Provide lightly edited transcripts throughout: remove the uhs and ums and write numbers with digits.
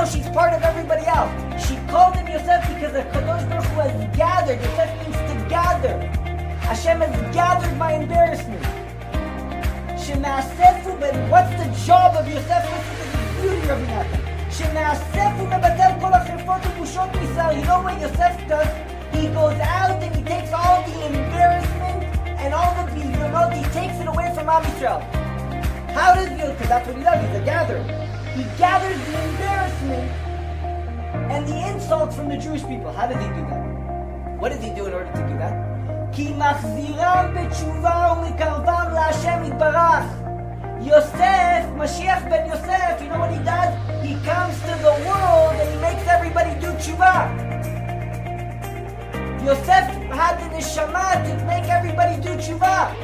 now she's part of everybody else. She called him Yosef because the Kadosh Baruch Hu has gathered. Yosef means to gather. Hashem has gathered my embarrassment. Shemaasefu, but what's the job of Yosef? Listen to the beauty of Natan. Shemaasefu mebatel kol hachirfot ubushot misal. You know what Yosef does? He goes out and he takes all the embarrassment and all the bizarrot, he takes it away from Am Yisrael. How does he? Because that's what he does. He's a gatherer. He gathers the embarrassment and the insults from the Jewish people. How does he do that? What does he do in order to do that? כי מחזירם בתשובה ומקרבם להשם יתברך. Yosef, Mashiach ben Yosef, you know what he does? He comes to the world and he makes everybody do tshuva. Yosef had the neshama to make everybody do tshuva.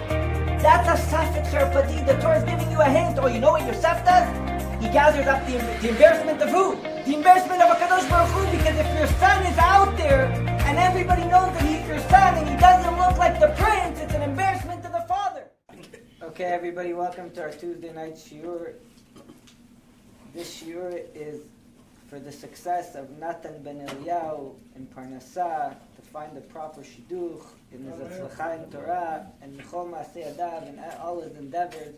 That's a safet cherpati. The Torah is giving you a hint. Oh, you know what Yosef does? He gathers up the embarrassment of who? The embarrassment of HaKadosh Baruch Hu, because if your son is out there and everybody knows that he's your son and he doesn't look like the prince, it's an embarrassment to the father. Okay, everybody, welcome to our Tuesday night shiur. This shiur is for the success of Natan ben Eliyahu in Parnasah, to find the proper shidduch in his atzlacha in Torah and Michol Maaseh Yadav and all his endeavors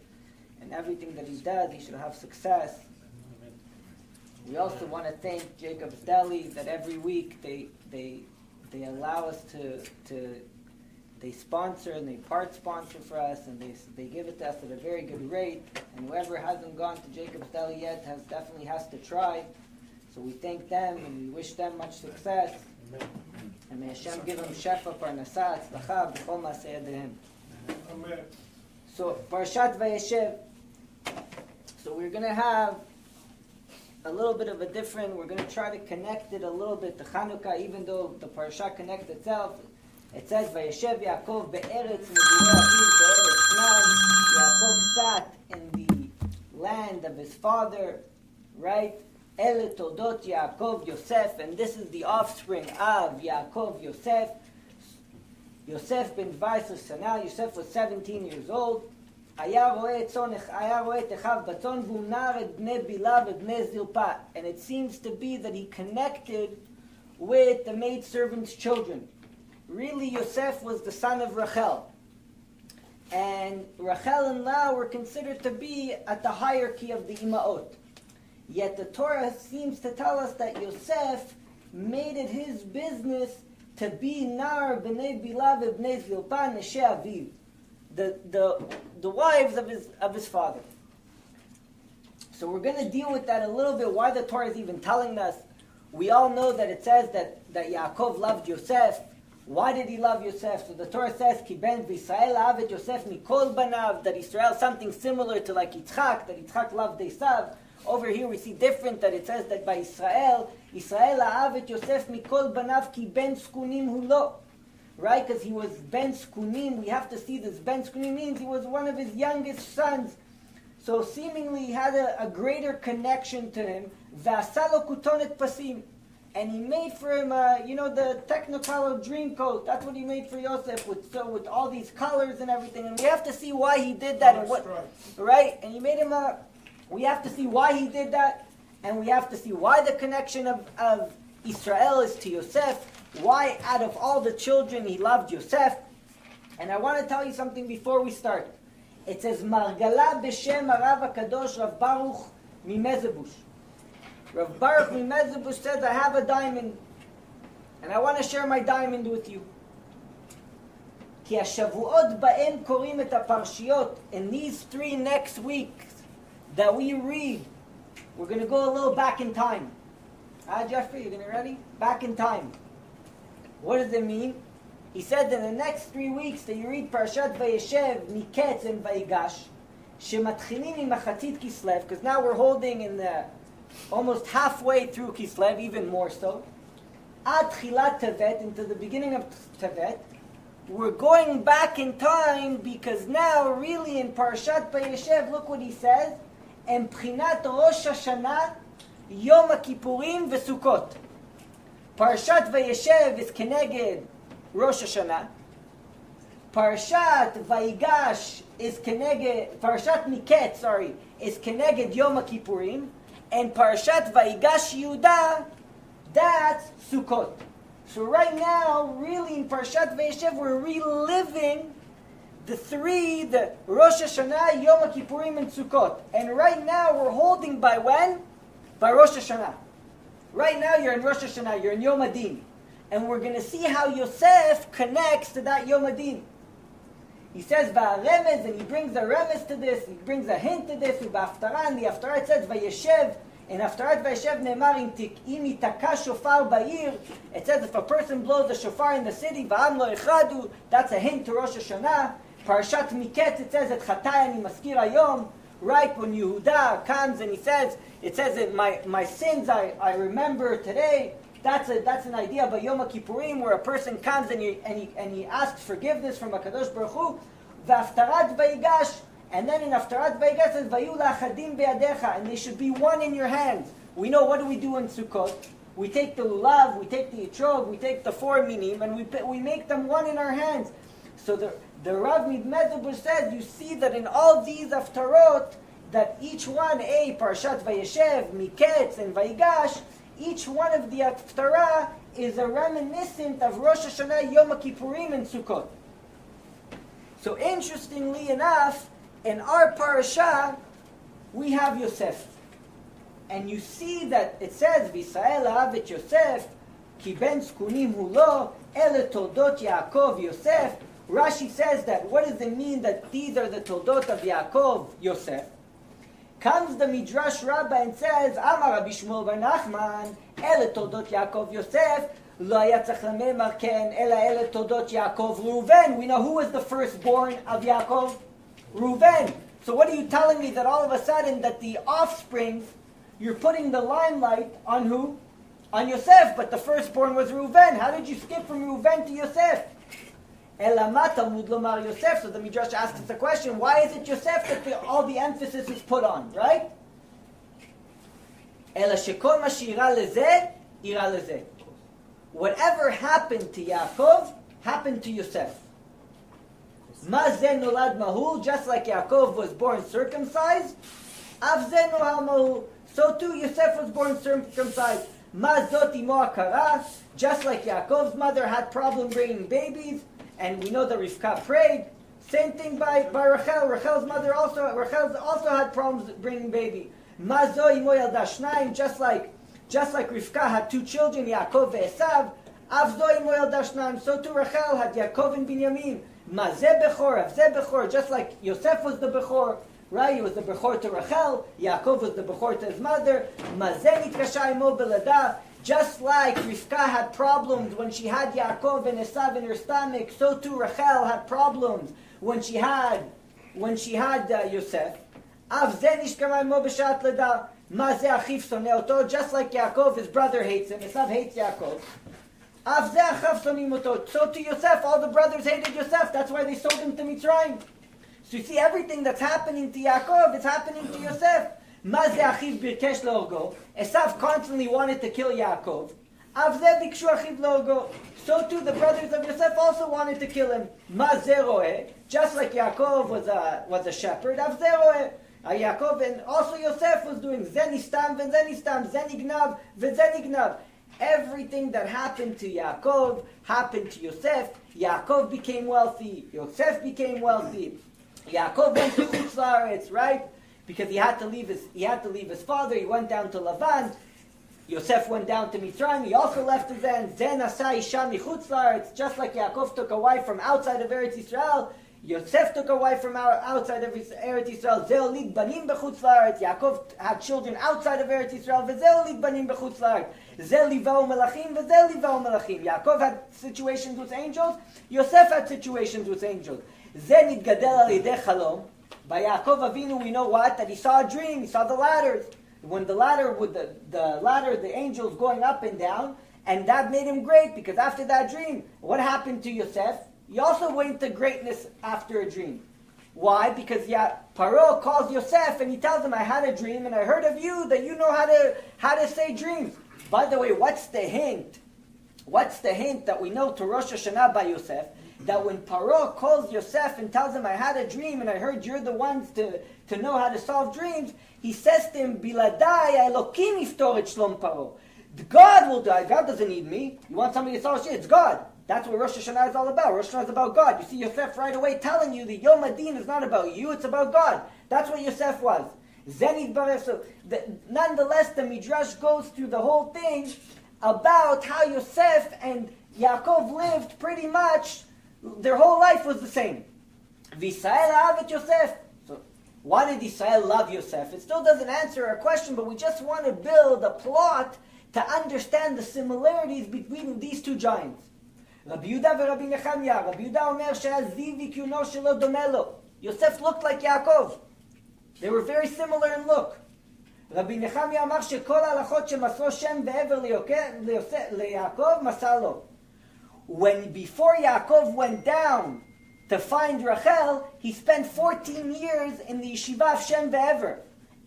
and everything that he does, he should have success. We also want to thank Jacob's Deli that every week they allow us they sponsor and they part sponsor for us and they give it to us at a very good rate. And whoever hasn't gone to Jacob's Deli yet definitely has to try. So we thank them and we wish them much success. Amen. And may Hashem give them shefa, parnasah, tzlacha, b'chol maaseh yadehem. Amen. So Parashat Vayeshev. So we're going to have a little bit of a different, we're going to try to connect it a little bit to Chanukah, even though the Parashat connects itself. It says, Vayeshev Yaakov be'eretz megurei aviv be'eretz Knan. Yaakov sat in the land of his father, right? Ele toldot Yaakov Yosef, and this is the offspring of Yaakov Yosef. Yosef ben 17 sana. Yosef was 17 years old. And it seems to be that he connected with the maidservant's children. Really, Yosef was the son of Rachel. And Rachel and Leah were considered to be at the hierarchy of the Imaot. Yet the Torah seems to tell us that Yosef made it his business to be Nar b'nei Bilav b'nei Zilpa Nesheh Aviv. The wives of his father. So we're going to deal with that a little bit, why the Torah is even telling us. We all know that it says that Yaakov loved Yosef. Why did he love Yosef? So the Torah says, Ki ben v'Yisrael ahaved Yosef mikol banav, that Israel, something similar to like Yitzchak, that Yitzchak loved Esav. Over here we see different, that it says that by Israel ahaved Yosef mikol banav ki ben skunim hu lo. Right, because he was Ben Skunim. We have to see this. Ben Skunim means he was one of his youngest sons. So seemingly he had a greater connection to him. V'asalo kutonet pasim. And he made for him, the Technicolor dream coat. That's what he made for Yosef, with all these colors and everything. And we have to see why he did that. Right? And he made him we have to see why he did that. And we have to see why the connection of Israel is to Yosef. Why, out of all the children, he loved Yosef. And I want to tell you something before we start. It says, Margala b'shem Harav HaKadosh Rav Baruch Mimezebush. Rav Baruch Mimezebush says, I have a diamond. And I want to share my diamond with you. Ki hashavuot ba'em korim et haparshiyot. In these 3 next weeks that we read, we're going to go a little back in time. Jeffrey, you going to ready? Back in time. What does it mean? He said that in the next 3 weeks that you read Parashat Vayeshev, Miketz, and Vayigash, shematchilim imachatzit Kislev, because now we're holding in the almost halfway through Kislev, even more so. Ad Chilat Tevet, into the beginning of Tevet. We're going back in time because now, really, in Parashat Vayeshev, look what he says. Empchinat Rosh Hashanah, Yom HaKippurim, Vesukot. Parashat Vayeshev is Keneged Rosh Hashanah. Parashat Vayigash is Keneged, Parashat Miketz, is Keneged Yom HaKippurim. And Parashat Vayigash Yehuda, that's Sukkot. So right now, really in Parashat Vayeshev, we're reliving the Rosh Hashanah, Yom Kippurim, and Sukkot. And right now, we're holding by when? By Rosh Hashanah. Right now, you're in Rosh Hashanah, you're in Yom Adin. And we're going to see how Yosef connects to that Yom Adin. He says, Va'aremez, and he brings a remez to this, he brings a hint to this, U'ba'aftara, and the Haftarah it says, Vayeshev, in Haftarat Vayeshev ne'emar, im itaka shofar ba'ir, it says if a person blows a shofar in the city, Va'am lo echadu, that's a hint to Rosh Hashanah. Parashat Miketz, it says, Et chatai ani maskir hayom, right, when Yehuda comes and he says, it says that my sins I remember today. That's an idea by Yom Kippurim where a person comes and he asks forgiveness from HaKadosh Baruch Hu. V'aftarat Vayigash, and then in Aftarat Vayigash it says Vayu la'achadim be'adecha, and they should be one in your hands. We know what do we do in Sukkot? We take the lulav, we take the etrog, we take the 4 minim, and we make them one in our hands. So the Rav Midmezuber says you see that in all these Aftarot that each one, Parashat Vayeshev, Miketz, and Vayigash, each one of the Haftarah is a reminiscent of Rosh Hashanah, Yom Kippurim, and Sukkot. So interestingly enough, in our parasha, we have Yosef. And you see that it says, V'Yisrael ahav et Yosef, ki ben zkunim hu lo, ele toldot Yaakov Yosef. Rashi says that, what does it mean that these are the toldot of Yaakov Yosef? Comes the Midrash Rabbah and says, Amar Rabbi Shmuel bar Nachman, Ele toldot Yaakov Yosef, lo haya tzach lamemar ken, ela ele toldot Yaakov Reuven. We know who was the firstborn of Yaakov? Reuven. So what are you telling me that all of a sudden that the offspring, you're putting the limelight on who? On Yosef, but the firstborn was Reuven. How did you skip from Reuven to Yosef? Elamat Talmud lomar Yosef. So the Midrash asks us a question: why is it Yosef that all the emphasis is put on? Right? Ela shekol ma she'ira lezeh, ira lezeh. Whatever happened to Yaakov happened to Yosef. Ma zeh nolad mahul, just like Yaakov was born circumcised. Av zeh nolad mahul, so too Yosef was born circumcised. Ma zot imo akara, just like Yaakov's mother had problem bringing babies. And we know that Rivka prayed. Same thing by Rachel. Rachel's mother also had problems bringing baby. Mazo imo yalda shnayim, just like Rivka had 2 children, Yaakov and Esav. Avzo imo yalda shnayim, so too Rachel had Yaakov and Binyamin. Mazeh bechor, avzeh bechor, just like Yosef was the bechor, right? He was the bechor to Rachel. Yaakov was the bechor to his mother. Mazeh nitkasha imo belada. Just like Rivka had problems when she had Yaakov and Esav in her stomach, so too Rachel had problems when she had Yosef. Just like Yaakov, his brother hates him. Esav hates Yaakov. So to Yosef, all the brothers hated Yosef. That's why they sold him to Mitzrayim. So you see, everything that's happening to Yaakov is happening to Yosef. Esav constantly wanted to kill Yaakov. So too the brothers of Yosef also wanted to kill him. Just like Yaakov was a shepherd. Yaakov and also Yosef was doing zenistam v'zenistam, zenignav v'zenignav. Everything that happened to Yaakov happened to Yosef. Yaakov became wealthy. Yosef became wealthy. Yaakov went to Chutz La'aretz, right? Because he had to leave his father. He went down to Lavan. Yosef went down to Mitzrayim. He also left his end. Zen asai isha michutz la'aretz. Just like Yaakov took a wife from outside of Eretz Yisrael, Yosef took a wife from outside of Eretz Yisrael. Ze olid banim bechutz la'aretz. Yaakov had children outside of Eretz Yisrael. V'ze olid banim bechutz la'aretz. Ze livau melachim. V'ze livau melachim. Yaakov had situations with angels. Yosef had situations with angels. Ze nitgadel al yedei chalom. By Yaakov Avinu, we know what? That he saw a dream. He saw the ladders. When the ladder, with the ladder, the angels going up and down, and that made him great, because after that dream, what happened to Yosef? He also went to greatness after a dream. Why? Because Paro calls Yosef and he tells him, I had a dream and I heard of you that you know how to say dreams. By the way, what's the hint? What's the hint that we know to Rosh Hashanah by Yosef? that when Paro calls Yosef and tells him, I had a dream and I heard you're the ones to know how to solve dreams, he says to him, Biladai Elokim yiftor et shlom Paro. God will die. God doesn't need me. You want somebody to solve shit? It's God. That's what Rosh Hashanah is all about. Rosh Hashanah is about God. You see Yosef right away telling you the Yom Adin is not about you, it's about God. That's what Yosef was. Zenit Barev. So, nonetheless, the Midrash goes through the whole thing about how Yosef and Yaakov lived pretty much, their whole life was the same. V'Yisrael ahavet Yosef. So, why did Israel love Yosef? It still doesn't answer our question, but we just want to build a plot to understand the similarities between these two giants. Rabbi Yehuda ורבי נחמיה. Rabbi Yehuda אומר שהזיו וקיונו שלו דומה לו. Yosef looked like Yaakov. They were very similar in look. רבי נחמיה אמר שכל ההלכות שמסרו שם ועבר ליעקב מסר לו. When before Yaakov went down to find Rachel, he spent 14 years in the yeshiva of Shem ve'ever.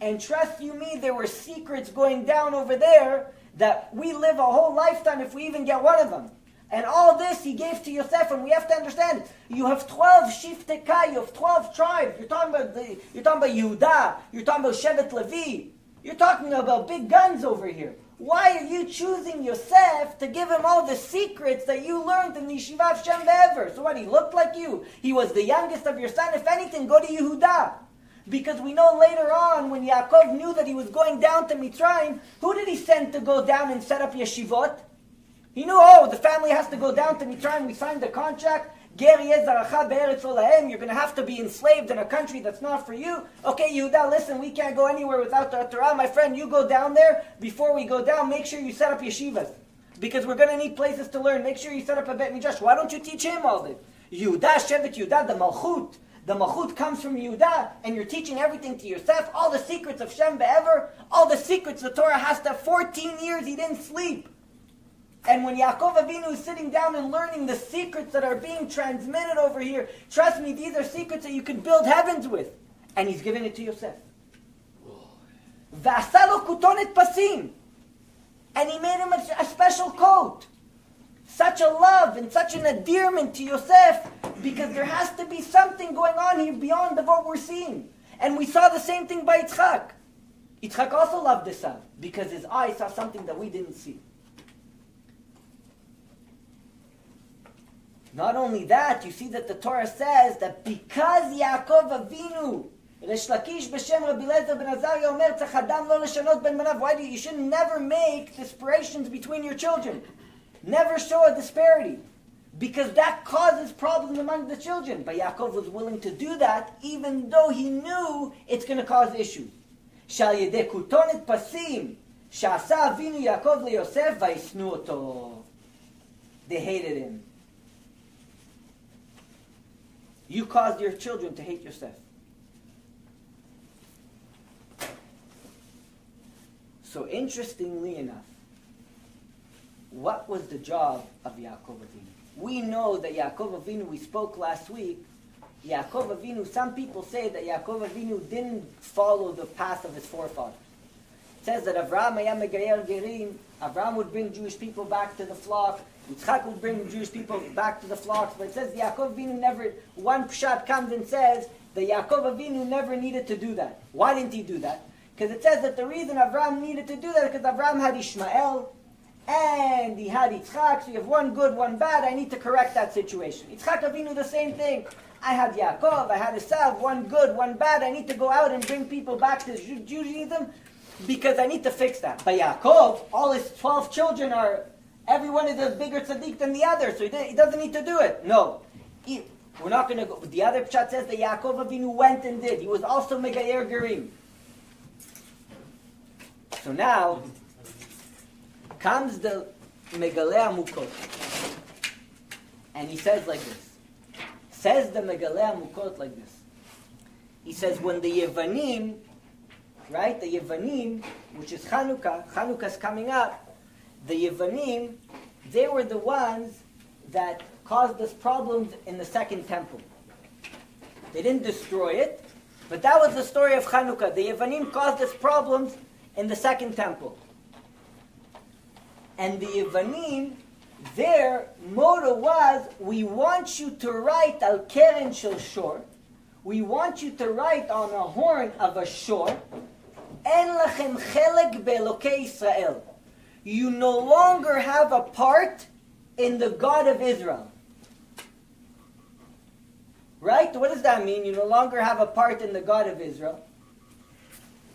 And trust you me, there were secrets going down over there that we live a whole lifetime if we even get one of them. And all this he gave to Yosef, and we have to understand, you have 12 Shiftei Kai, you have 12 tribes. You're talking about Yehuda, you're talking about Shevet Levi, you're talking about big guns over here. Why are you choosing Yosef to give him all the secrets that you learned in the Yeshiva of Shem ve'ever? So what, he looked like you? He was the youngest of your son? If anything, go to Yehuda. Because we know later on, when Yaakov knew that he was going down to Mitzrayim, who did he send to go down and set up yeshivot? He knew, the family has to go down to Mitzrayim. We signed the contract. Ger yeh zaracha be'eretz lo lahem. You're going to have to be enslaved in a country that's not for you. Okay, Yehuda, listen, we can't go anywhere without the Torah. My friend, you go down there. Before we go down, make sure you set up yeshivas. Because we're going to need places to learn. Make sure you set up a Bet Midrash. Why don't you teach him all this? Yehuda, Shevet Yehuda, the Malchut. The Malchut comes from Yehuda, and you're teaching everything to Yosef, all the secrets of Shem ve'ever, all the secrets the Torah has to. 14 years he didn't sleep. And when Yaakov Avinu is sitting down and learning the secrets that are being transmitted over here, trust me, these are secrets that you can build heavens with. And he's giving it to Yosef. V'asa lo kutonet pasim. And he made him a special coat. Such a love and such an endearment to Yosef, because there has to be something going on here beyond of what we're seeing. And we saw the same thing by Yitzchak. Yitzchak also loved Esav, because his eyes saw something that we didn't see. Not only that, you see that the Torah says that because Yaakov Avinu, Resh Lakish b'Shem Rabbi Lezer ben Azariah omer tzach adam lo leshanot ben banav. Why do you should never make disparitions between your children? Never show a disparity, because that causes problems among the children. But Yaakov was willing to do that, even though he knew it's going to cause issues. Shal yedei kutonet pasim she'asa Avinu Yaakov leYosef vayisnu oto. They hated him. You caused your children to hate Yosef. So interestingly enough, what was the job of Yaakov Avinu? We know that Yaakov Avinu, we spoke last week, Yaakov Avinu, some people say that Yaakov Avinu didn't follow the path of his forefathers. It says that Avraham haya megayer gerim, Avraham would bring Jewish people back to the flock, Yitzchak would bring the Jewish people back to the flocks, but it says Yaakov Avinu never, one pshat comes and says that Yaakov Avinu never needed to do that. Why didn't he do that? Because it says that the reason Avraham needed to do that is because Avraham had Ishmael, and he had Yitzchak, so you have one good, one bad, I need to correct that situation. Yitzchak Avinu, the same thing. I had Yaakov, I had Esav, one good, one bad, I need to go out and bring people back to Judaism, because I need to fix that. But Yaakov, all his 12 children are, everyone is a bigger tzaddik than the other, so he doesn't need to do it. No. We're not going to go. The other pshat says that Yaakov Avinu went and did. He was also Megayer Gerim. So now, comes the Megaleh Amukot. And he says like this. Says the Megaleh Amukot like this. He says, when the Yevanim, right, the Yevanim, which is Chanukah's coming up, the Yevanim, they were the ones that caused us problems in the second temple. They didn't destroy it, but that was the story of Chanukah. The Yevanim caused us problems in the second temple. And the Yevanim, their motto was, we want you to write al keren shel shor. We want you to write on a horn of a shor, en lachem chelek be'elokei Yisrael. You no longer have a part in the God of Israel. Right? What does that mean? You no longer have a part in the God of Israel.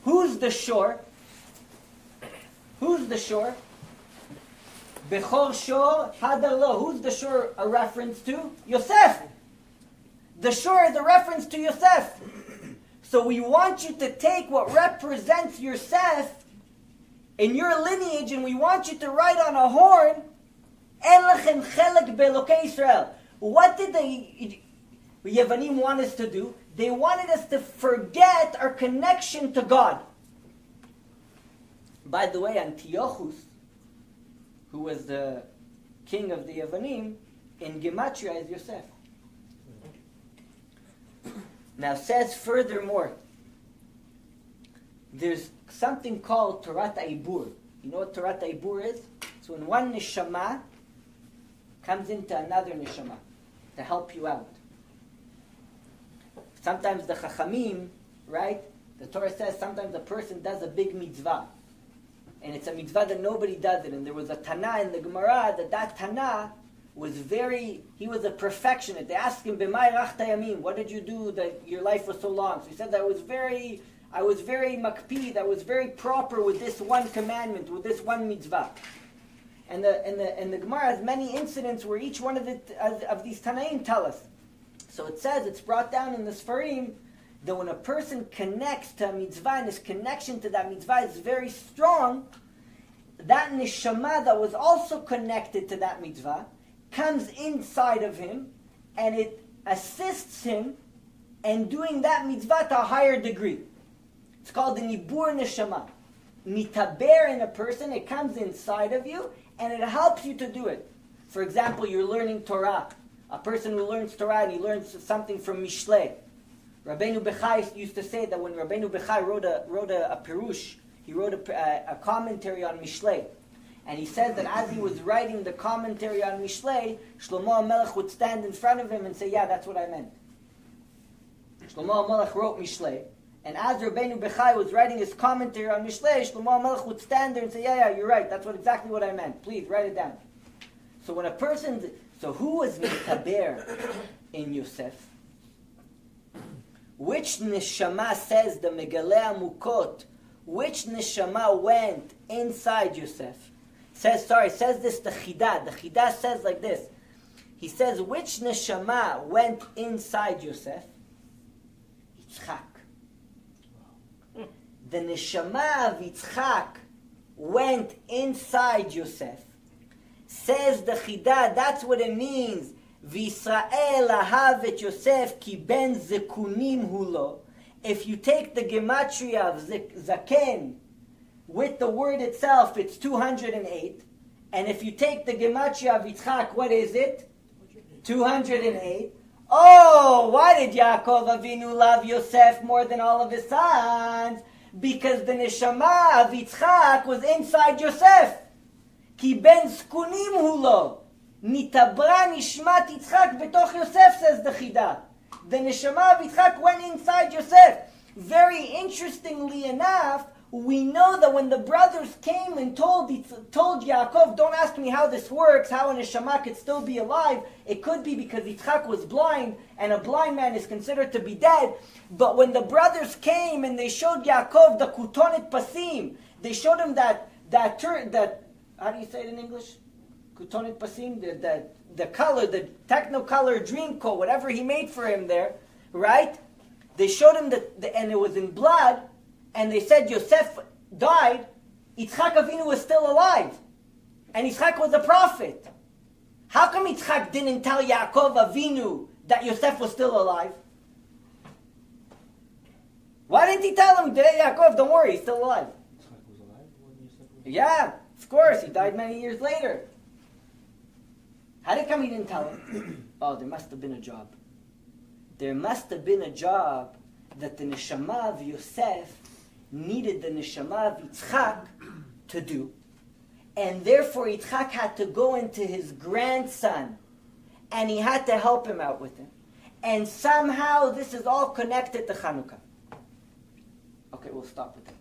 Who's the shor? Who's the shor? Bechor shor hadar lo. Who's the shor a reference to? Yosef. The shor is a reference to Yosef. So we want you to take what represents Yosef in your lineage, and we want you to write on a horn, En lechem chelek be'elokei Israel. What did the Yevanim want us to do? They wanted us to forget our connection to God. By the way, Antiochus, who was the king of the Yevanim, in Gematria is Yosef. Now says furthermore, there's something called Torat Eibur. You know what Torat Eibur is? It's when one neshama comes into another neshama to help you out. Sometimes the Chachamim, right? The Torah says sometimes a person does a big mitzvah. And it's a mitzvah that nobody does it. And there was a Tana in the Gemara that Tana was he was a perfectionist. They asked him, B'mai rachta yamim, what did you do that your life was so long? So he said that I was very makpid, I was very proper with this one commandment, with this one mitzvah. And the Gemara has many incidents where each one of these Tanaim tell us. So it says, it's brought down in the Sfarim, that when a person connects to a mitzvah and his connection to that mitzvah is very strong, that neshama that was also connected to that mitzvah comes inside of him and it assists him in doing that mitzvah to a higher degree. It's called the nibur neshama. Mitaber in a person, it comes inside of you and it helps you to do it. For example, you're learning Torah. A person who learns Torah and he learns something from Mishlei. Rabbeinu Bechai used to say that when Rabbeinu Bechai wrote a Pirush, he wrote a commentary on Mishlei. And he said that as he was writing the commentary on Mishlei, Shlomo HaMelech would stand in front of him and say, yeah, that's what I meant. Shlomo HaMelech wrote Mishlei. And as Rabbeinu Bechai was writing his commentary on Mishlei, Shlomo HaMelech would stand there and say, yeah, you're right, that's exactly what I meant. Please, write it down. So when a person... So who was Mitaber in Yosef? Which neshama, says the Megaleh Amukot, which neshama went inside Yosef? Says this the Chidah. The Chidah says like this. He says, which neshama went inside Yosef? Yitzchak. The neshama of Yitzchak went inside Yosef. Says the Chidah, that's what it means. V'Yisrael ahav et Yosef ki ben zekunim hulo. If you take the gematria of zaken with the word itself, it's 208. And if you take the gematria of Yitzchak, what is it? 208. Oh, why did Yaakov Avinu love Yosef more than all of his sons? Because the neshama of Yitzchak was inside Yosef. Ki ben zkunim hulo. Nitabra nishmat Yitzchak betoch Yosef, says the Chidah. The neshama of Yitzchak went inside Yosef. Very interestingly enough, we know that when the brothers came and told Yaakov, don't ask me how this works, how a neshama could still be alive. It could be because Yitzchak was blind, and a blind man is considered to be dead. But when the brothers came and they showed Yaakov the kutonet pasim, they showed him that how do you say it in English? Kutonet pasim, the color, the technicolor dream coat, whatever he made for him there, right? They showed him and it was in blood, and they said Yosef died. Yitzchak Avinu was still alive, and Yitzchak was a prophet. How come Yitzchak didn't tell Yaakov Avinu that Yosef was still alive? Why didn't he tell him, Yaakov, don't worry, he's still alive? Yitzchak was alive when Yosef was alive? Yeah, of course, he died many years later. How did it come he didn't tell him? Oh, there must have been a job. There must have been a job that the neshama of Yosef needed the neshama of Yitzchak to do. And therefore Yitzchak had to go into his grandson, and he had to help him out with him. And somehow this is all connected to Chanukah. Okay, we'll stop with that.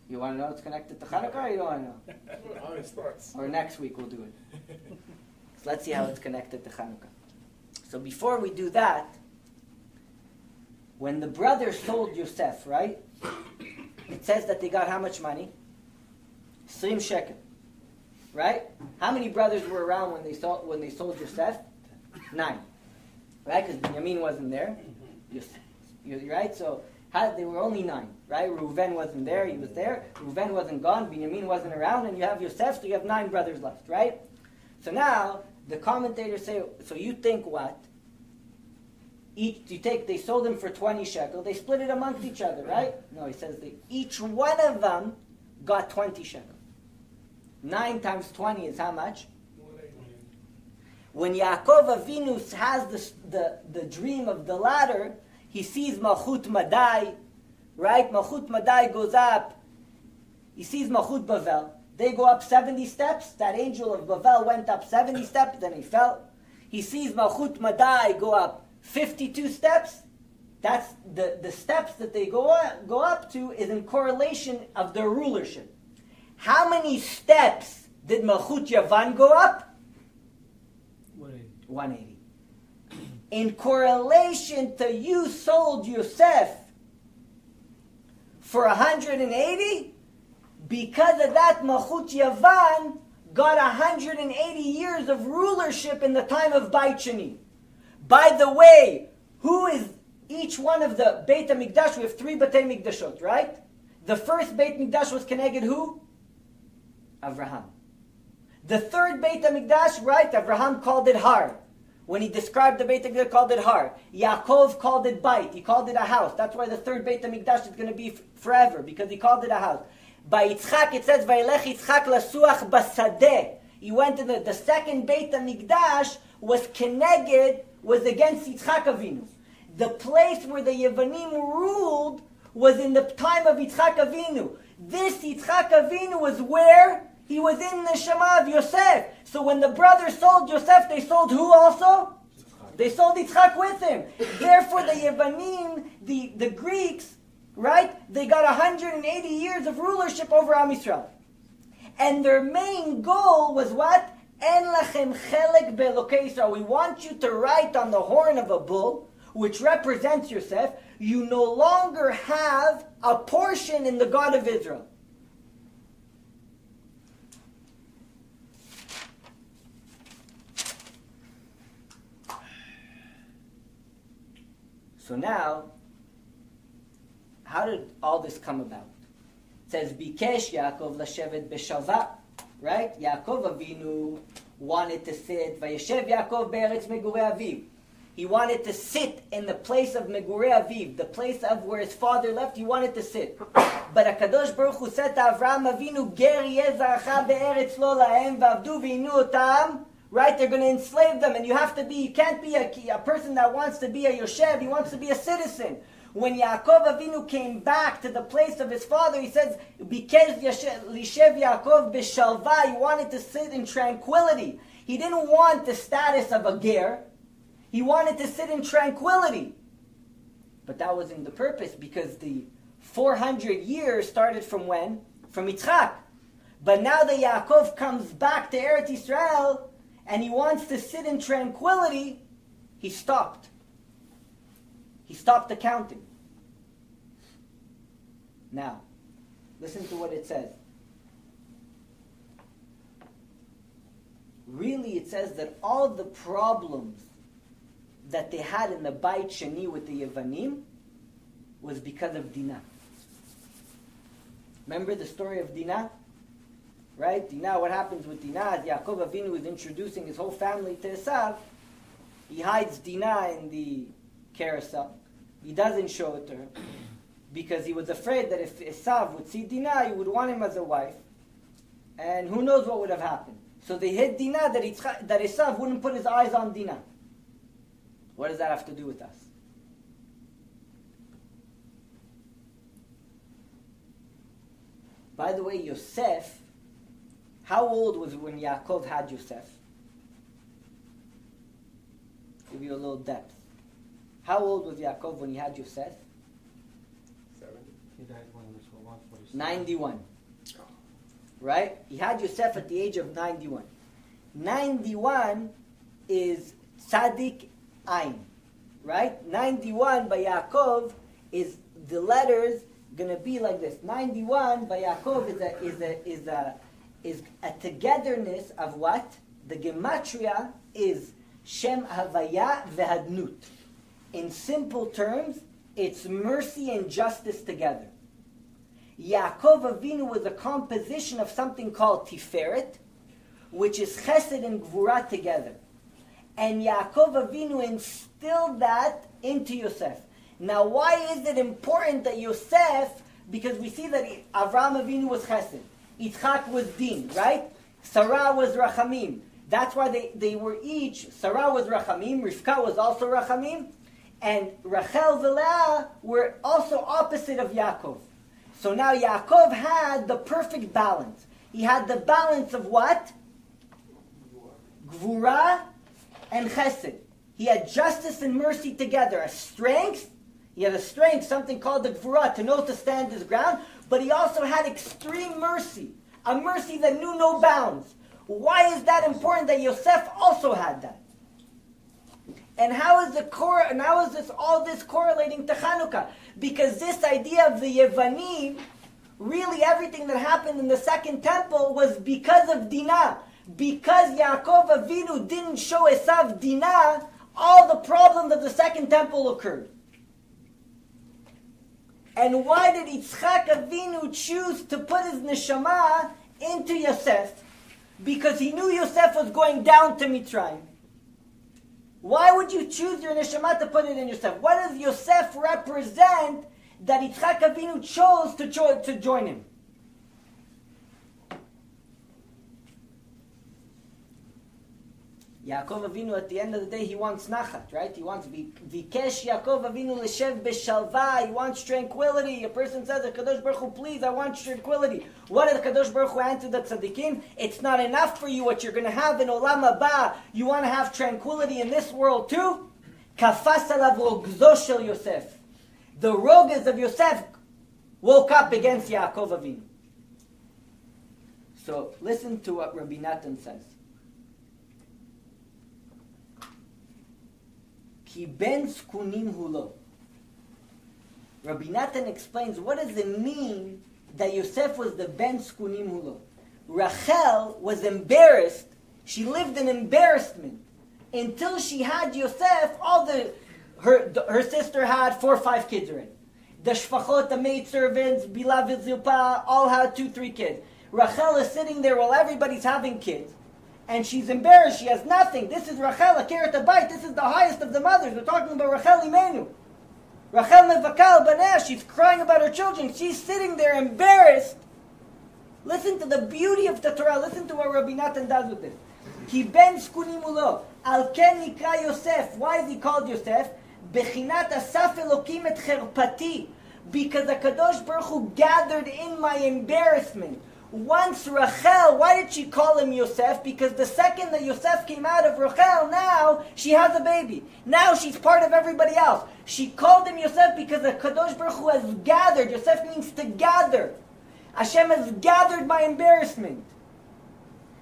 You want to know it's connected to Chanukah, or you don't want to know? How it starts. Or next week we'll do it. So let's see how it's connected to Chanukah. So before we do that, when the brothers sold Yosef, right? It says that they got how much money? 20 shekel. Right? How many brothers were around when they sold Yosef? 9. Right? Because Benjamin wasn't there. You're right? So they were only 9. Right? Reuven wasn't there. He was there. Reuven wasn't gone. Benjamin wasn't around. And you have Yosef, so you have 9 brothers left. Right? So now, the commentators say, so you think what? They sold him for 20 shekel. They split it amongst each other, right? No, he says each one of them got 20 shekel. 9 times 20 is how much? When Yaakov Avinu has the dream of the ladder, he sees Malchut Madai, right? Malchut Madai goes up. He sees Malchut Bavel. They go up 70 steps. That angel of Bavel went up 70 steps, then he fell. He sees Malchut Madai go up 52 steps. That's the steps that they go up to is in correlation of their rulership. How many steps did Malchut Yavan go up? 180. In correlation to you sold Yosef for 180, because of that Malchut Yavan got 180 years of rulership in the time of Beit Sheni. By the way, who is each one of the Beit HaMikdash? We have 3 Batei Mikdashot, right? The first Beit Mikdash was connected who? Avraham. The third Beit HaMikdash, right? Avraham called it Har. When he described the Beit HaMikdash, called it Har. Yaakov called it Beit. He called it a house. That's why the third Beit HaMikdash is going to be forever, because he called it a house. By Yitzchak, it says, Vayelech Yitzchak lasuach basadeh. He went in the second Beit HaMikdash was connected, was against Yitzchak Avinu. The place where the Yevanim ruled was in the time of Yitzchak Avinu. This Yitzchak Avinu was where? He was in the Shema of Yosef. So when the brothers sold Yosef, they sold who also? They sold Yitzchak with him. Therefore the Yevanim, the Greeks, right? They got 180 years of rulership over Am Yisrael. And their main goal was what? En lachem chelek be'elokei Yisrael. We want you to write on the horn of a bull, which represents Yosef, you no longer have a portion in the God of Israel. So now, how did all this come about? It says, Bikesh Yaakov Lashevet B'Shalva. Right? Yaakov Avinu wanted to sit. Vayeshev Yaakov Be'eretz Megurei Aviv. He wanted to sit in the place of Megurei Aviv, the place of where his father left. He wanted to sit. But HaKadosh Baruch Hu said to Avraham Avinu, Ger yeh zaracha be'eretz lo lahem v'avdu v'inu otam. Right? They're going to enslave them, and you can't be a person that wants to be a Yoshev. He wants to be a citizen. When Yaakov Avinu came back to the place of his father, he says, Bikesh lishev Yaakov b'shalva. He wanted to sit in tranquility. He didn't want the status of a ger. He wanted to sit in tranquility. But that wasn't the purpose, because the 400 years started from when? From Yitzchak. But now that Yaakov comes back to Eretz Yisrael, and he wants to sit in tranquility, he stopped. He stopped the counting. Now, listen to what it says. Really, it says that all the problems that they had in the Beit Sheni with the Yevanim was because of Dinah. Remember the story of Dinah? Right? Dinah, what happens with Dinah? As Yaakov Avinu is introducing his whole family to Esav, he hides Dinah in the carousel. He doesn't show it to her, because he was afraid that if Esav would see Dinah, he would want him as a wife. And who knows what would have happened. So they hid Dinah that Esav wouldn't put his eyes on Dinah. What does that have to do with us? By the way, Yosef How old was when Yaakov had Yosef? Give you a little depth. How old was Yaakov when he had Yosef? 70. He died when he was 147. 91. Right? He had Yosef at the age of 91. 91 is Tzadik Ain. Right? 91 by Yaakov is the letters going to be like this. 91 by Yaakov is a togetherness of what? The gematria is Shem Havaya Vehadnut. In simple terms, it's mercy and justice together. Yaakov Avinu was a composition of something called Tiferet, which is Chesed and Gvura together. And Yaakov Avinu instilled that into Yosef. Now, why is it important that Yosef, because we see that Avraham Avinu was Chesed, Yitzchak was Din, right? Sarah was Rachamim. That's why they were each, Sarah was Rachamim, Rivka was also Rachamim, and Rachel and Leah were also opposite of Yaakov. So now Yaakov had the perfect balance. He had the balance of what? Gvura and Chesed. He had justice and mercy together. A strength, he had a strength, something called the Gvura, to know to stand his ground, but he also had extreme mercy, a mercy that knew no bounds. Why is that important that Yosef also had that? And how is all this correlating to Chanukah? Because this idea of the Yevanim, really everything that happened in the second temple was because of Dinah. Because Yaakov Avinu didn't show Esav Dinah, all the problems of the second temple occurred. And why did Yitzchak Avinu choose to put his neshama into Yosef? Because he knew Yosef was going down to Mitzrayim. Why would you choose your neshama to put it in Yosef? What does Yosef represent that Yitzchak Avinu chose to join him? Yaakov Avinu, at the end of the day, he wants nachat, right? He wants vikesh Yaakov Avinu l'shev b'shalva. He wants tranquility. A person says, "Kadosh Baruch Hu, please, I want tranquility." What did Kadosh Baruch Hu answer the tzaddikim? It's not enough for you what you're going to have in Olam Haba. You want to have tranquility in this world too? Kafas alav rogzo shel Yosef. The rogas of Yosef woke up against Yaakov Avinu. So listen to what Rabbi Natan says. Ki ben skunim hulo. Rabbi Natan explains, what does it mean that Yosef was the ben skunim hulo? Rachel was embarrassed. She lived in embarrassment until she had Yosef. Her sister had 4 or 5 kids already. The shfachot, the maidservants, Bila v'Zilpa, all had 2-3 kids. Rachel is sitting there while everybody's having kids. And she's embarrassed. She has nothing. This is Rachel, a keret abayit. This is the highest of the mothers. We're talking about Rachel Imenu. Rachel mevakal baneh. She's crying about her children. She's sitting there embarrassed. Listen to the beauty of the Torah. Listen to what Rabbi Natan does with this. Ki ben skunim ulo. Al ken nikra Yosef. Why is he called Yosef? Bechinat asaf elokim et cherpati. Because the Kadosh Baruch Hu gathered in my embarrassment. Once Rachel, why did she call him Yosef? Because the second that Yosef came out of Rachel, now she has a baby. Now she's part of everybody else. She called him Yosef because the Kadosh Baruch Hu has gathered. Yosef means to gather. Hashem has gathered my embarrassment.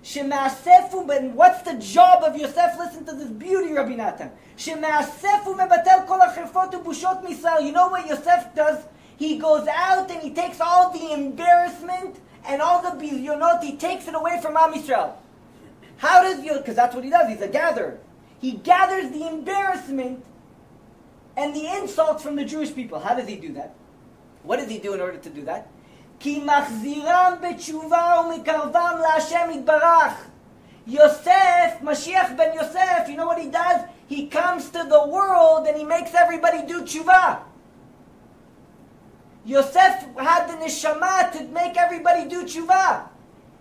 Shema'asefu, but what's the job of Yosef? Listen to this beauty, Rabbi Natan. Shema'asefu mebatel kol ha'cherfot u'bushot misal. You know what Yosef does? He goes out and he takes all the embarrassment and all the bizyonot, he takes it away from Am Yisrael. How does Yosef, because that's what he does, he's a gatherer. He gathers the embarrassment and the insults from the Jewish people. How does he do that? What does he do in order to do that? Ki machziram b'tshuva u'mikarvam la'Hashem yitbarach. Yosef, Mashiach ben Yosef, you know what he does? He comes to the world and he makes everybody do tshuva. Yosef had the neshama to make everybody do tshuva.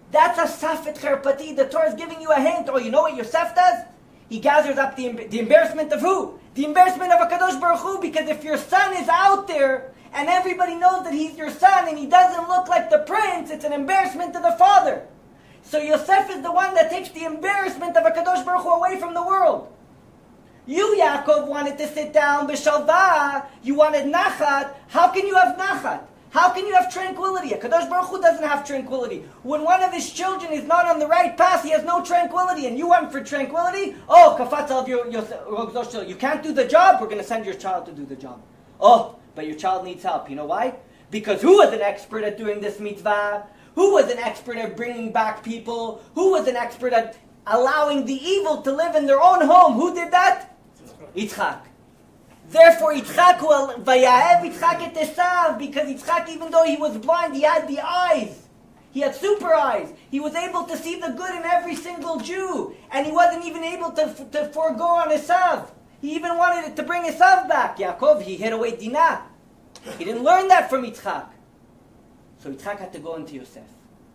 That's a safet cherpati. The Torah is giving you a hint. Oh, you know what Yosef does? He gathers up the embarrassment of who? The embarrassment of HaKadosh Baruch Hu. Because if your son is out there and everybody knows that he's your son and he doesn't look like the prince, it's an embarrassment to the father. So Yosef is the one that takes the embarrassment of HaKadosh Baruch Hu away from the world. You, Yaakov, wanted to sit down, b'shalva, you wanted nachat. How can you have nachat? How can you have tranquility? HaKadosh Baruch Hu doesn't have tranquility. When one of his children is not on the right path, he has no tranquility, and you want for tranquility? Oh, kafatz al your you can't do the job, we're going to send your child to do the job. Oh, but your child needs help. You know why? Because who was an expert at doing this mitzvah? Who was an expert at bringing back people? Who was an expert at allowing the evil to live in their own home? Who did that? Yitzchak. Therefore, Yitzchak, Vayehev Yitzchak et Esav, because Yitzchak, even though he was blind, he had the eyes. He had super eyes. He was able to see the good in every single Jew. And he wasn't even able to forego on Esav. He even wanted it to bring Esav back. Yaakov, he hid away Dinah. He didn't learn that from Yitzchak. So Yitzchak had to go into Yosef,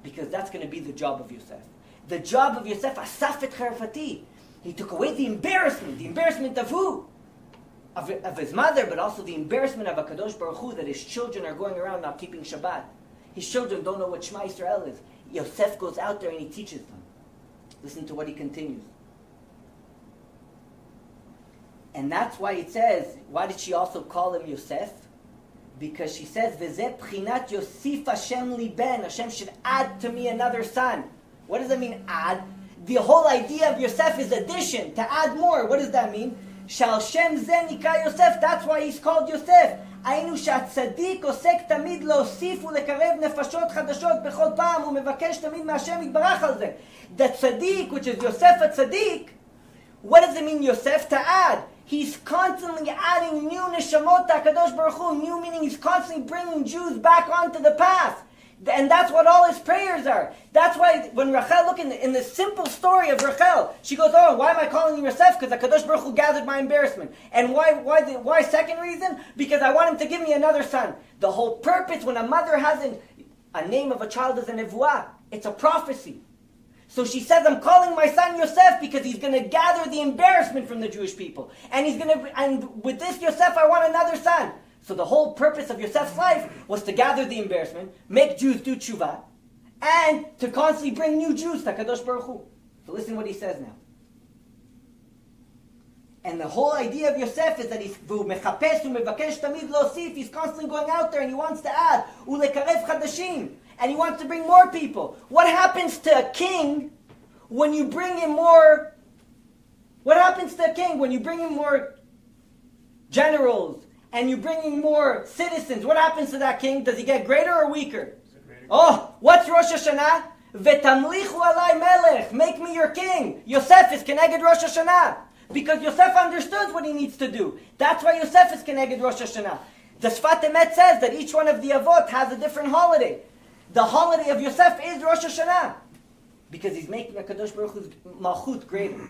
because that's going to be the job of Yosef. The job of Yosef, asaf et charfati. He took away the embarrassment of who? Of his mother, but also the embarrassment of HaKadosh Baruch Hu, that his children are going around not keeping Shabbat. His children don't know what Shema Yisrael is. Yosef goes out there and he teaches them. Listen to what he continues. And that's why it says, why did she also call him Yosef? Because she says, V'zeh p'chinat Yosif Hashem li ben. Hashem should add to me another son. What does that mean, add? The whole idea of Yosef is addition, to add more. What does that mean? Shal Shem Zeh Nika Yosef. That's why he's called Yosef. היינו שהצדיק עוסק תמיד להוסיף ולקרב נפשות חדשות בכל פעם, הוא מבקש תמיד מהשם יתברך על זה. The tzaddik, which is Yosef a tzaddik, what does it mean Yosef? To add. He's constantly adding new neshamot to HaKadosh Baruch Hu. New meaning he's constantly bringing Jews back onto the path. And that's what all his prayers are. That's why when Rachel, look in the simple story of Rachel, she goes, oh, why am I calling you Yosef? Because HaKadosh Baruch Hu gathered my embarrassment. And why second reason? Because I want him to give me another son. The whole purpose when a mother has a name of a child is a nevuah. It's a prophecy. So she says, I'm calling my son Yosef because he's going to gather the embarrassment from the Jewish people. And with this Yosef, I want another son. So the whole purpose of Yosef's life was to gather the embarrassment, make Jews do tshuva, and to constantly bring new Jews to HaKadosh Baruch Hu. So listen what he says now. And the whole idea of Yosef is that he's constantly going out there and he wants to add, and he wants to bring more people. What happens to a king when you bring him more? What happens to a king when you bring him more generals and you bring in more citizens? What happens to that king? Does he get greater or weaker? Oh, what's Rosh Hashanah? V'tamlichu alai melech. Make me your king. Yosef is keneged Rosh Hashanah. Because Yosef understood what he needs to do. That's why Yosef is keneged Rosh Hashanah. The Sfat Emet says that each one of the Avot has a different holiday. The holiday of Yosef is Rosh Hashanah. Because he's making HaKadosh Baruch Hu's malchut greater.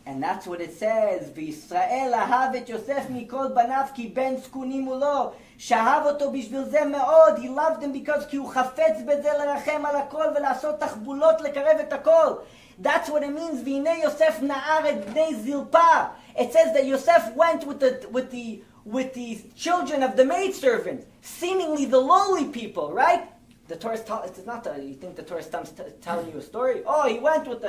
And that's what it says. V'Yisrael ahav et Yosef mikol banav ki ben zkunim ulo. She'ahav oto bishvil zeh me'od. He loved him because ki hu chafetz beze lerachem al hakol ve'lasot tachbulot lekarev et hakol. That's what it means. V'hinei Yosef na'ar et bnei zilpa. It says that Yosef went with the children of the maidservants, seemingly the lowly people, right? The Torah it's not you think the Torah is telling you a story? Oh, he went with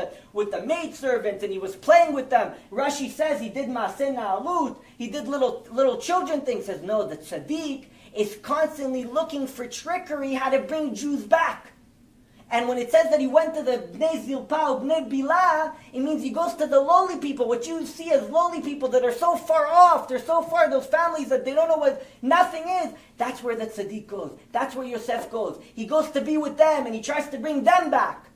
the maidservants and he was playing with them. Rashi says he did maaseh na'alut. He did little children things. Says no, the tzaddik is constantly looking for trickery, how to bring Jews back. And when it says that he went to the Bnei Zilpa, Bnei Bilah, it means he goes to the lowly people. What you see as lowly people that are so far off, they're so far, those families that they don't know what nothing is. That's where the tzaddik goes. That's where Yosef goes. He goes to be with them and he tries to bring them back.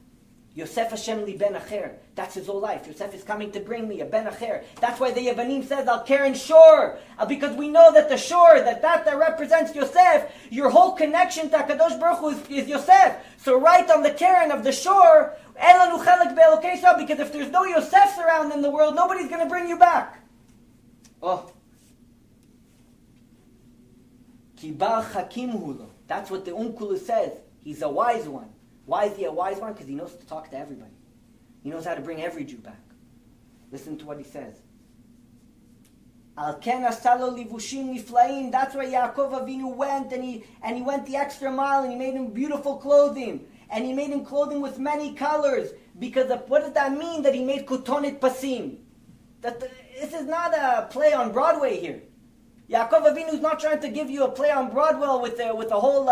Yosef Hashem li ben acher. That's his whole life. Yosef is coming to bring me a ben acher. That's why the Yevanim says al keren shor, because we know that the shor, that represents Yosef. Your whole connection to HaKadosh Baruch Hu is Yosef. So right on the keren of the shor, elanu chelek be'elokei shor, because if there's no Yosefs around in the world, nobody's going to bring you back. Oh. Ki bar chakim hu lo. That's what the Unkulu says. He's a wise one. Why is he a wise one? Because he knows to talk to everybody. He knows how to bring every Jew back. Listen to what he says. Al ken asalo livushim niflaim. That's why Yaakov Avinu went and he went the extra mile and he made him beautiful clothing. And he made him clothing with many colors. Because what does that mean that he made kutonit pasim? This is not a play on Broadway here. Yaakov Avinu is not trying to give you a play on Broadway with a whole...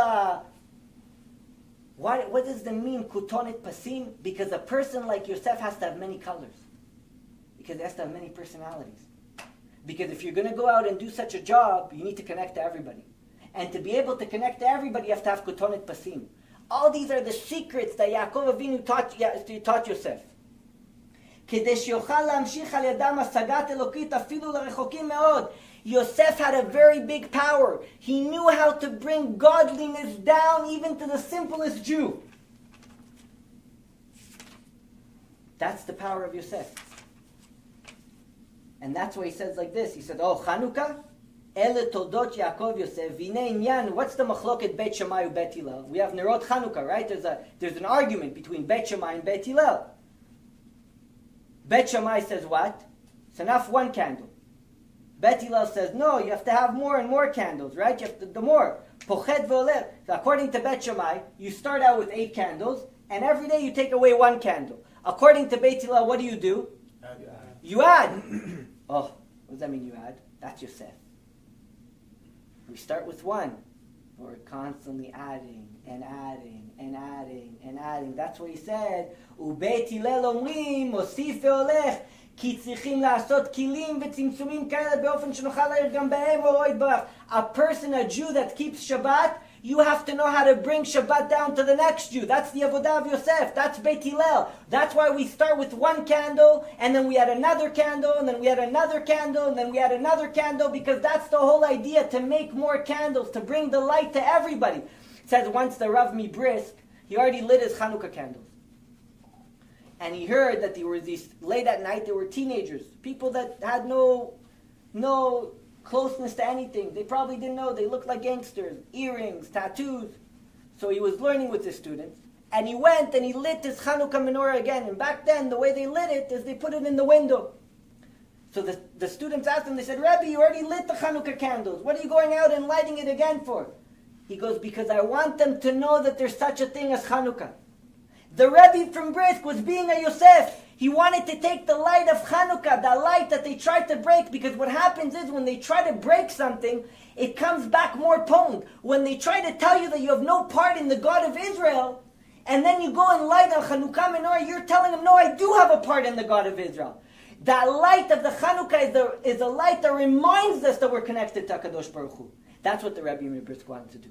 What does the mean, kutonit pasim? Because a person like Yosef has to have many colors. Because he has to have many personalities. Because if you're going to go out and do such a job, you need to connect to everybody. And to be able to connect to everybody, you have to have kutonit pasim. All these are the secrets that Yaakov Avinu taught Yosef. Yosef had a very big power. He knew how to bring godliness down even to the simplest Jew. That's the power of Yosef. And that's why he says like this. He said, oh, Chanukah, ele toldot Yaakov Yosef, v'nei inyan, what's the machloket Bet Shammai u'Bet Hillel? We have Nerot Chanukah, right? There's an argument between Bet Shammai and Bet Hillel. Bet Shammai says what? It's enough one candle. Bet Hillel says, no, you have to have more and more candles, right? You have to, the more. Pochet v'oler. So according to Bet Shammai, you start out with 8 candles, and every day you take away 1 candle. According to Bet Hillel, what do? You add. Oh, what does that mean you add? That's Yosef. We start with 1. We're constantly adding and adding and adding and adding. That's what he said. ובית הלל אומרים, מוסיף והולך, כי צריכים לעשות כלים וצמצומים כאלה באופן שנוכל להעיר גם בהם ואורו יתברך. A person, a Jew that keeps Shabbat, you have to know how to bring Shabbat down to the next Jew. That's the avodah of Yosef. That's Beit Hillel. That's why we start with 1 candle, and then we add another candle, and then we add another candle, and then we add another candle, because that's the whole idea, to make more candles, to bring the light to everybody. It says once the Rav Mibrisk, he already lit his Chanukah candles. And he heard that there were these, late at night, there were teenagers, people that had no closeness to anything. They probably didn't know. They looked like gangsters. Earrings, tattoos. So he was learning with his students. And he went and he lit his Chanukah menorah again. And back then, the way they lit it is they put it in the window. So the students asked him, they said, Rebbe, you already lit the Chanukah candles. What are you going out and lighting it again for? He goes, because I want them to know that there's such a thing as Chanukah. The Rebbe from Brisk was being a Yosef. He wanted to take the light of Chanukah, the light that they tried to break, because what happens is when they try to break something, it comes back more potent. When they try to tell you that you have no part in the God of Israel, and then you go and light a Chanukah menorah, you're telling them, no, I do have a part in the God of Israel. That light of the Chanukah is a light that reminds us that we're connected to HaKadosh Baruch Hu. That's what the Rebbe Mibrisk wanted to do.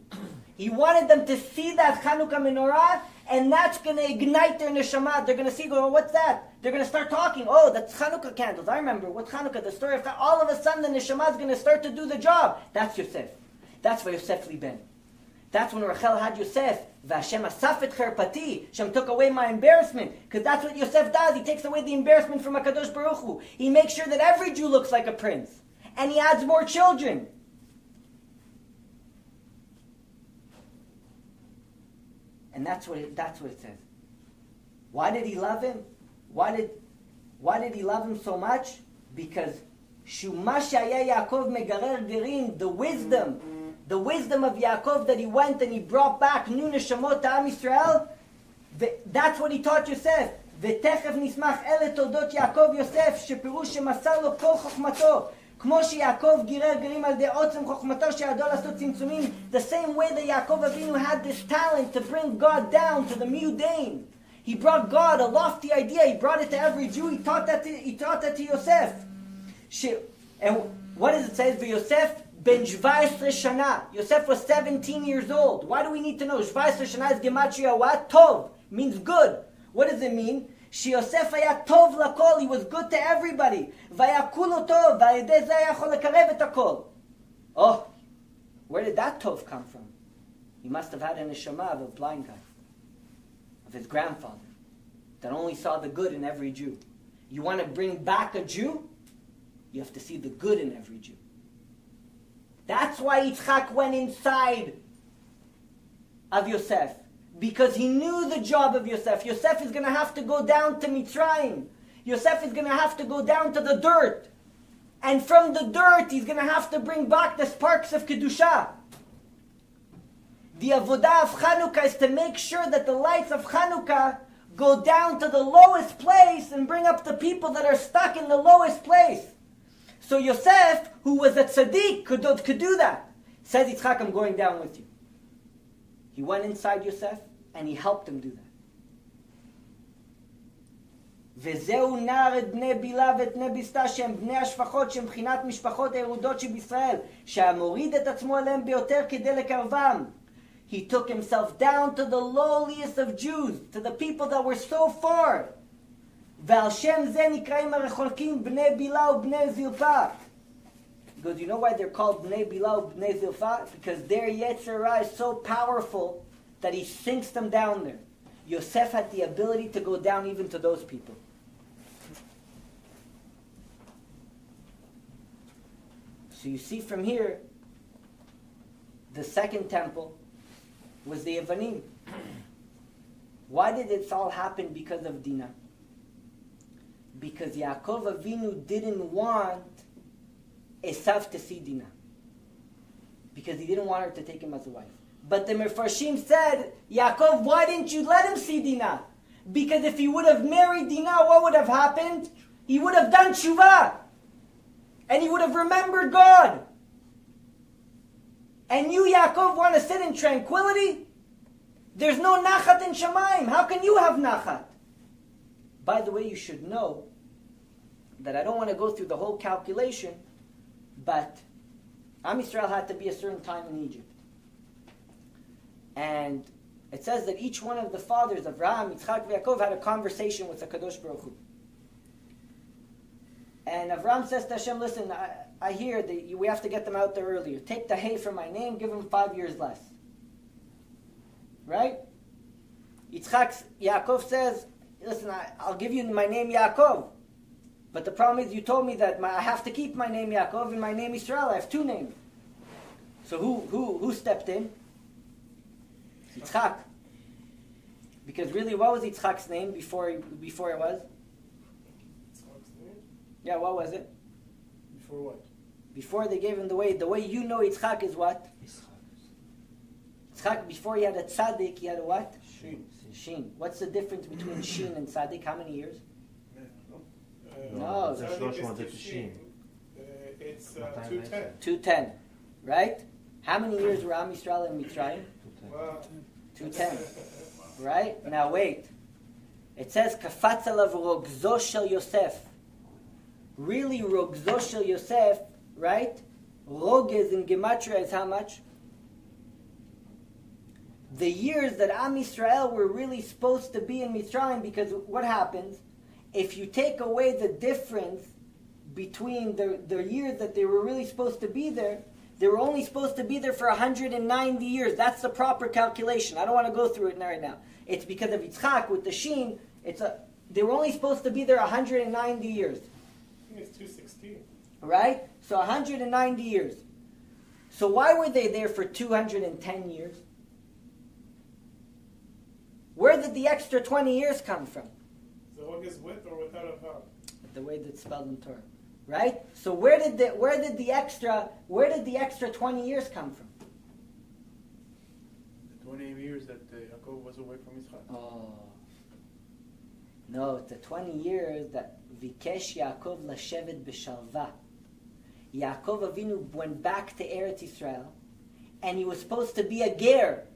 He wanted them to see that Chanukah menorah, and that's going to ignite their neshama. They're going to see, go, oh, what's that? They're going to start talking. Oh, that's Chanukah candles. I remember what Chanukah, the story of that. All of a sudden, the neshama is going to start to do the job. That's Yosef. That's Vayeshev liben. That's when Rachel had Yosef. V'Hashem asaf et cherpati. Hashem took away my embarrassment. Because that's what Yosef does. He takes away the embarrassment from HaKadosh Baruch Hu. He makes sure that every Jew looks like a prince. And he adds more children. And that's what it says. Why did he love him? Why did he love him so much? Because Shumashaya Yaakov Megarer Gerim, the wisdom of Yaakov that he went and he brought back new neshamot to Am Yisrael. That's what he taught Yosef. ותכף נשמח אלה תולדות יעקב יוסף שפירוש שמסר לו כל חוכמתו. כמו שיעקב גירר גרים על ידי עוצם חוכמתו שידע לעשות צמצומים, the same way that Yaakov Avinu had this talent to bring God down to the mundane. He brought God, a lofty idea, he brought it to every Jew, he taught that to Yosef. And what does it say? Yosef ben 17 shana. Yosef was 17 years old. Why do we need to know? 17 shana is gematria what? Tov, means good. What does it mean? שיוסף היה טוב לכל, he was good to everybody. והיה כולו טוב, ועל ידי זה היה יכול לקרב את הכל. Oh, where did that tov come from? He must have had a neshama of a blind guy, of his grandfather, that only saw the good in every Jew. You want to bring back a Jew? You have to see the good in every Jew. That's why Yitzchak went inside of Yosef. Because he knew the job of Yosef. Yosef is going to have to go down to Mitzrayim. Yosef is going to have to go down to the dirt. And from the dirt, he's going to have to bring back the sparks of Kedusha. The avodah of Chanukah is to make sure that the lights of Chanukah go down to the lowest place and bring up the people that are stuck in the lowest place. So Yosef, who was a tzaddik, could do that. Says Yitzchak, I'm going down with you. He went inside Yosef and he helped him do that. וזהו נער את בני בילה ואת בני ביסתה שהם בני השפחות שהם מבחינת משפחות הירודות שבישראל שהמוריד את עצמו אליהם ביותר כדי לקרבם. He took himself down to the lowliest of Jews, to the people that were so far. ועל שם זה נקראים הרחוקים בני בילה ובני זילפה. He goes, you know why they're called bnei bilah ubnei zilfa? Because their Yetzirah is so powerful that he sinks them down there. Yosef had the ability to go down even to those people. So you see from here, the second temple was the Yevanim. Why did it all happen? Because of Dinah. Because Yaakov Avinu didn't want Esav to see Dinah. Because he didn't want her to take him as a wife. But the Mefarshim said, Yaakov, why didn't you let him see Dinah? Because if he would have married Dinah, what would have happened? He would have done tshuva. And he would have remembered God. And you, Yaakov, want to sit in tranquility? There's no nachat in Shamayim. How can you have nachat? By the way, you should know that I don't want to go through the whole calculation, but Am Yisrael had to be a certain time in Egypt. And it says that each one of the fathers, Avraham, Yitzchak, and Yaakov, had a conversation with the Kadosh Baruch Hu. And Avraham says to Hashem, listen, I hear that we have to get them out there earlier. Take the hay from my name, give them 5 years less. Right? Yaakov says, listen, I'll give you my name Yaakov. But the problem is you told me that I have to keep my name Yaakov and my name Israel. I have 2 names. So who stepped in? Yitzchak. Because really, what was Yitzchak's name before it was? Yitzchak's name? Yeah, what was it? Before what? Before they gave him the way you know Yitzchak is what? Yitzchak, before he had a tzaddik, he had a what? Shin. What's the difference between Shin and tzaddik? How many years? No. It's 210. 210. Right? How many years were Am Yisrael in Mitzrayim? 210. Right? Now wait. It says, Kafatz alav rogzo shel Yosef. Really, rogzo shel Yosef, right? Rogez in Gematria is how much? The years that Am Yisrael were really supposed to be in Mitzrayim, because what happens? If you take away the difference between the years that they were really supposed to be there, they were only supposed to be there for 190 years. That's the proper calculation. I don't want to go through it right now. It's because of Yitzchak with the Shin. They were only supposed to be there 190 years. I think it's 216. Right? So 190 years. So why were they there for 210 years? Where did the extra 20 years come from? The hog is with or without a vowel? The way that's spelled in Torah. Right? So where did the extra 20 years come from? The 20 years that Yaakov was away from Yitzchak. Oh. No, it's the 20 years that Vikesh Yaakov Lashevet B'Shalva. Yaakov Avinu went back to Eretz Yisrael, and he was supposed to be a ger,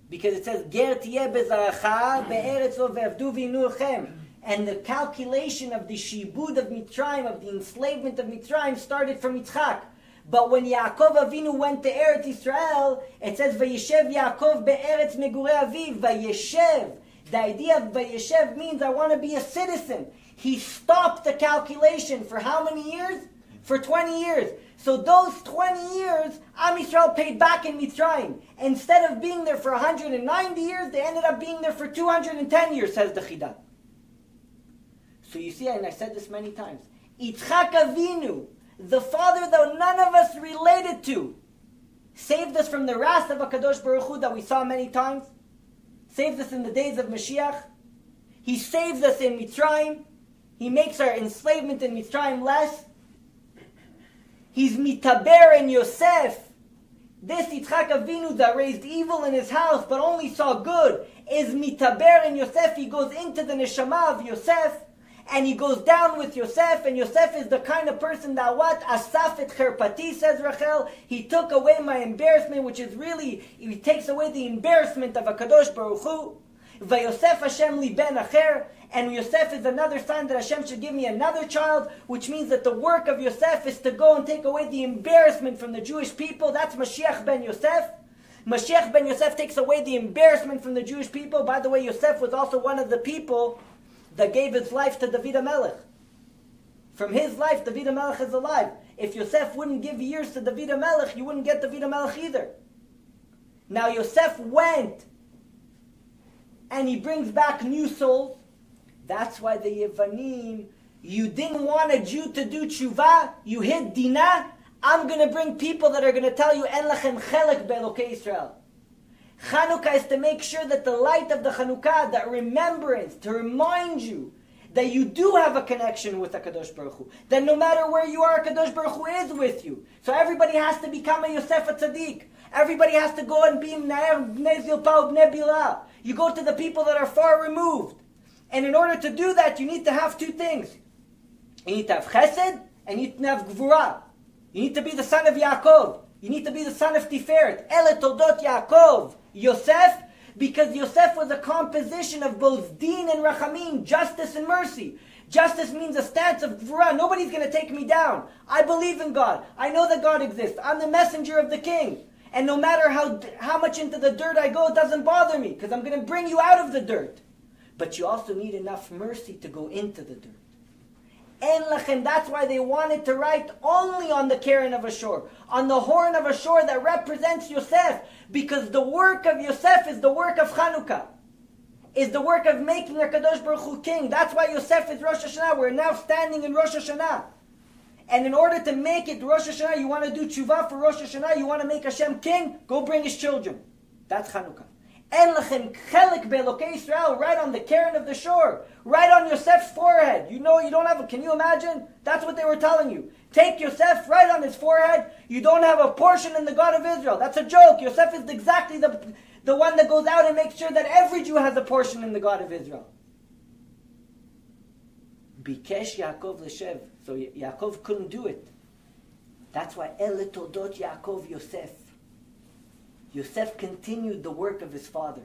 because it says ger tiyeh bezaracha be'eretz lo ve'avdu v'inulchem. And the calculation of the shibud of Mitzrayim, of the enslavement of Mitzrayim, started from Yitzchak. But when Yaakov Avinu went to Eretz Yisrael, it says Vayeshev Yaakov be'eretz megurei aviv. Vayeshev. The idea of Vayeshev means I want to be a citizen. He stopped the calculation for how many years? For 20 years. So those 20 years, Am Yisrael paid back in Mitzrayim. Instead of being there for 190 years, they ended up being there for 210 years, says the Chidah. So you see, and I said this many times, Yitzchak Avinu, the father that none of us related to, saved us from the wrath of HaKadosh Baruch Hu that we saw many times, saved us in the days of Mashiach. He saves us in Mitzrayim. He makes our enslavement in Mitzrayim less. He's mitaber in Yosef this Yitzchak Avinu that raised evil in his house but only saw good, is mitaber in Yosef. He goes into the neshama of Yosef, and he goes down with Yosef, and Yosef is the kind of person that what? Asaf et cherpati, says Rachel. He took away my embarrassment, which is really, he takes away the embarrassment of HaKadosh Baruch Hu. Vayosef Hashem li ben acher, and Yosef is another sign that Hashem should give me another child, which means that the work of Yosef is to go and take away the embarrassment from the Jewish people. That's Mashiach ben Yosef. Mashiach ben Yosef takes away the embarrassment from the Jewish people. By the way, Yosef was also one of the people that gave his life to David HaMelech. From his life, David HaMelech is alive. If Yosef wouldn't give years to David HaMelech, you wouldn't get David HaMelech either. Now Yosef went, and he brings back new souls. That's why the Yevanim, you didn't want a Jew to do tshuva, you hid dinah. I'm going to bring people that are going to tell you, En lachem chelek be'elokei Yisrael. Chanukah is to make sure that the light of the Chanukah, that remembrance, to remind you that you do have a connection with HaKadosh Baruch Hu. That no matter where you are, HaKadosh Baruch Hu is with you. So everybody has to become a Yosef HaTzadik. Everybody has to go and be Mnaer Bnei Zilpa Bnei Bila. You go to the people that are far removed. And in order to do that, you need to have two things. You need to have Chesed, and you need to have Gvura. You need to be the son of Yaakov. You need to be the son of Tiferet. Ele Toldot Yaakov. Yosef, because Yosef was a composition of both Din and Rachamim, justice and mercy. Justice means a stance of Gvura. Nobody's going to take me down. I believe in God. I know that God exists. I'm the messenger of the king. And no matter how much into the dirt I go, it doesn't bother me, because I'm going to bring you out of the dirt. But you also need enough mercy to go into the dirt. En lachem, that's why they wanted to write only on the Keren of Ashur, on the horn of Ashur that represents Yosef, because the work of Yosef is the work of Chanukah, is the work of making HaKadosh Baruch Hu king. That's why Yosef is Rosh Hashanah. We're now standing in Rosh Hashanah. And in order to make it Rosh Hashanah, you want to do tshuva for Rosh Hashanah, you want to make Hashem king, go bring his children. That's Chanukah. En lachem chelek be'elokei Yisrael, right on the Keren of the shore, right on Yosef's forehead. You know, you don't have can you imagine? That's what they were telling you. Take Yosef right on his forehead, you don't have a portion in the God of Israel. That's a joke. Yosef is exactly the one that goes out and makes sure that every Jew has a portion in the God of Israel. Bikesh Yaakov l'shev. So Yaakov couldn't do it. That's why Ele Toldot Yaakov Yosef. Yosef continued the work of his father.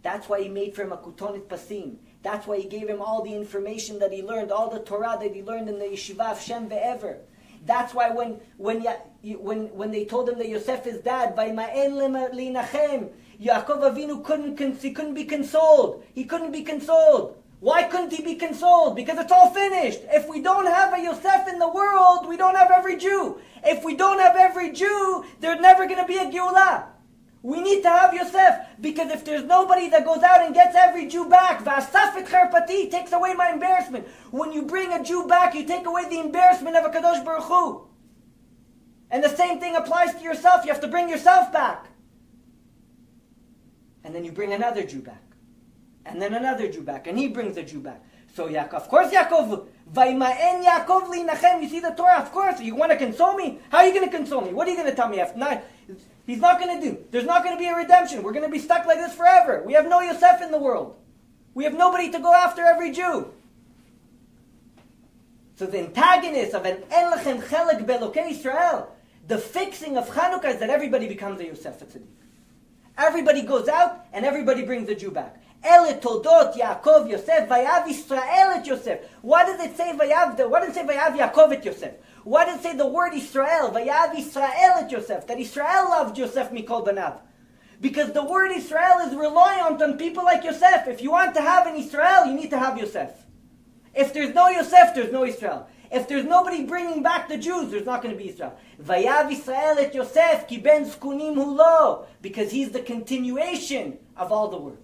That's why he made for him a kutonet pasim. That's why he gave him all the information that he learned, all the Torah that he learned in the yeshiva of Shem ve'ever. That's why when they told him that Yosef is dead, Vayima'en linachem, Yaakov Avinu couldn't be consoled. He couldn't be consoled. Why couldn't he be consoled? Because it's all finished. If we don't have a Yosef in the world, we don't have every Jew. If we don't have every Jew, there's never going to be a Geulah. We need to have Yosef, because if there's nobody that goes out and gets every Jew back, V'asaf et cherpati, takes away my embarrassment. When you bring a Jew back, you take away the embarrassment of HaKadosh Baruch Hu. And the same thing applies to yourself. You have to bring yourself back. And then you bring another Jew back. And then another Jew back, and he brings a Jew back. So Yaakov, of course Yaakov, Vayma'en Yaakov linachem, you see the Torah, of course. You want to console me? How are you going to console me? What are you going to tell me after? No, he's not going to do. There's not going to be a redemption. We're going to be stuck like this forever. We have no Yosef in the world. We have nobody to go after every Jew. So the antagonist of an En lachem chelek be'elokei Yisrael, the fixing of Chanukah is that everybody becomes a Yosef HaTzadik. Everybody goes out, and everybody brings a Jew back. Ele Toldot Yaakov Yosef Vayav Yisrael et Yosef. Why does it say Vayav? Why does it say Vayav Yaakov et Yosef? Why does it say the word Israel? Vayav Yisrael et Yosef. That Israel loved Yosef mikol banav. Because the word Israel is reliant on people like Yosef. If you want to have an Israel, you need to have Yosef. If there's no Yosef, there's no Israel. If there's nobody bringing back the Jews, there's not going to be Israel. Vayav Yisrael et Yosef ki ben zkunim hu lo. Because he's the continuation of all the work.